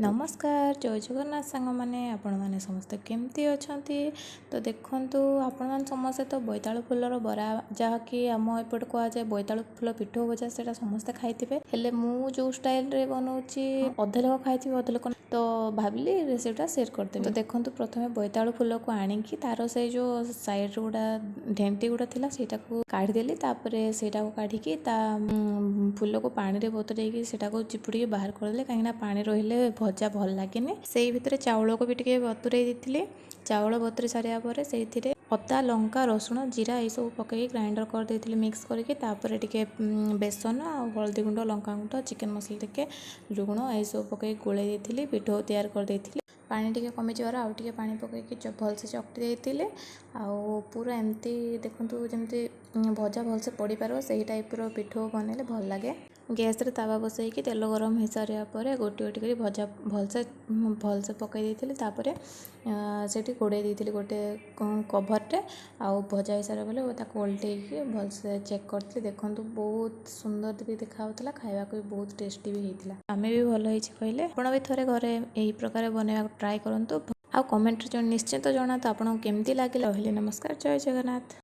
नमस्कार जय जगन्नाथ सांग मैंने आपण मैंने समस्ते केमती अच्छा तो देखु आपण मैंने समस्ते तो बोईतालु फुलर बरा जहाँकि आम एपट कहुए बोईतालु फुल पिठो भजा से समस्ते खाइए हेले मु जो स्टाइल रे बनाऊँगी अधे लोक खाई अधे लोक तो भाविली रेसिपीटा सेयार करदेवी। तो देखो प्रथमे बोईतालु फुल को आणिकी तार से जो साइड गुड़ा ढेंटी गुड़ा थिला सेटा को काढ़ीदेली से काढ़ी फुल को पानी रे बतुरेकी सेटा को चिपुड़ी बाहर करदे कहीं पानी रहिले भजा भल लगे से भितर चाउल को भी टे बतुरे देती चाउल बतुरी सारा पर से अदा लंका रसुण जीरा ये सब पकई ग्राइंडर कर देती मिक्स करके टे बेसन हल्दी गुंड लंका गुंड चिकेन मसला टे लुण ये सब पकई गोले देती पिठो तैयार कर देती पानी टे कमी जबार आउ टे पानी पकईकि भलसे चकटी देते आउ पूरा एमती देखु जमती भजा भलसे पड़ पार से टाइप पिठो बनइले भल लगे। गैस रे तावा बसैकी तेल गरम हो सारा पर गोटी गोटी कर भजा भलसे पकई देती से घोड़े देती गोटे कभरटे आउ भजा हो सारा पर उल्टे भलसे चेक करती देखूँ बहुत सुंदर भी देखा खावा भी बहुत टेस्टी भी होता आम भी भल हो कहले आप भी थे घरे यही प्रकार बनवा ट्राए करूँ। आ कमेंट निश्चित जनातु आपको केमती लगे। नमस्कार जय जगन्नाथ।